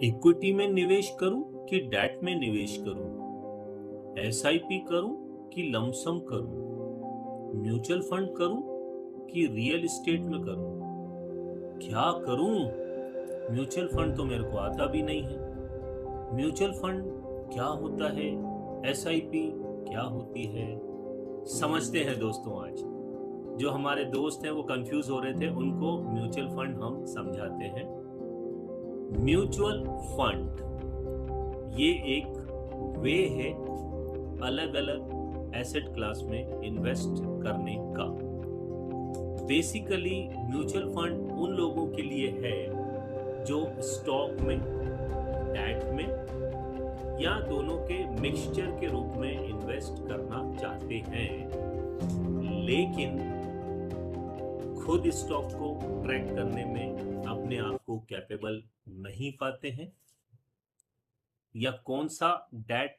Equity में निवेश करूं कि डेट में निवेश करूं? एसआईपी करूं कि लमसम करूं? म्यूचुअल फंड करूं कि रियल एस्टेट में करूं? क्या करूं? म्यूचुअल फंड तो मेरे को आता भी नहीं है। म्यूचुअल फंड क्या होता है? एसआईपी क्या होती है? समझते हैं दोस्तों। आज जो हमारे दोस्त हैं वो कंफ्यूज हो रहे थे, उनको म्यूचुअल फंड हम समझाते हैं। म्यूचुअल फंड ये एक वे है अलग अलग एसेट क्लास में इन्वेस्ट करने का। बेसिकली म्यूचुअल फंड उन लोगों के लिए है जो स्टॉक में, डेट में या दोनों के मिक्सचर के रूप में इन्वेस्ट करना चाहते हैं, लेकिन खुद स्टॉक को ट्रैक करने में अपने आप को कैपेबल नहीं पाते हैं, या कौन सा डेट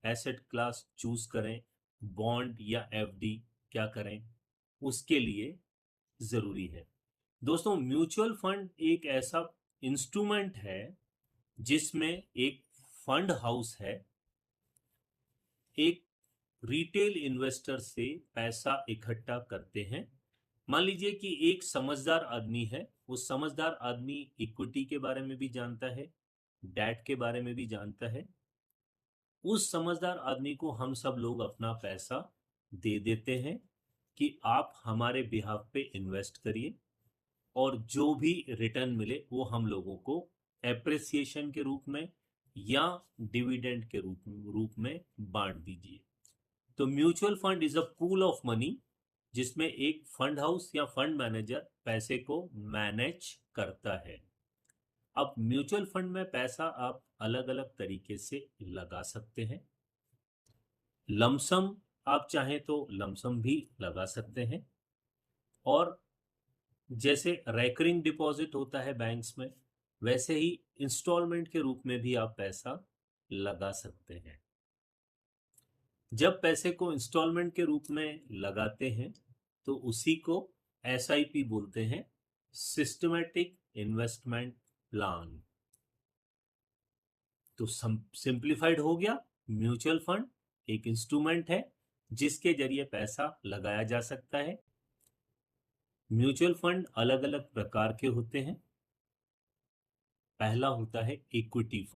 एसेट क्लास चूज करें, बॉन्ड या एफडी क्या करें, उसके लिए जरूरी है। दोस्तों, म्यूचुअल फंड एक ऐसा इंस्ट्रूमेंट है जिसमें एक फंड हाउस है, एक रिटेल इन्वेस्टर से पैसा इकट्ठा करते हैं। मान लीजिए कि एक समझदार आदमी है, उस समझदार आदमी इक्विटी के बारे में भी जानता है, डेट के बारे में भी जानता है। उस समझदार आदमी को हम सब लोग अपना पैसा दे देते हैं कि आप हमारे बिहाफ पे इन्वेस्ट करिए, और जो भी रिटर्न मिले वो हम लोगों को एप्रिसिएशन के रूप में या डिविडेंड के रूप में बांट दीजिए। तो mutual fund is a pool of money जिसमें एक फंड हाउस या फंड मैनेजर पैसे को मैनेज करता है। अब म्यूचुअल फंड में पैसा आप अलग अलग तरीके से लगा सकते हैं। लमसम आप चाहें तो लमसम भी लगा सकते हैं, और जैसे रेकरिंग डिपॉजिट होता है बैंक्स में, वैसे ही इंस्टॉलमेंट के रूप में भी आप पैसा लगा सकते हैं। जब पैसे को इंस्टॉलमेंट के रूप में लगाते हैं तो उसी को एसआईपी बोलते हैं, सिस्टमैटिक इन्वेस्टमेंट प्लान। तो सिंप्लीफाइड हो गया, म्यूचुअल फंड एक इंस्ट्रूमेंट है जिसके जरिए पैसा लगाया जा सकता है। म्यूचुअल फंड अलग अलग प्रकार के होते हैं। पहला होता है इक्विटी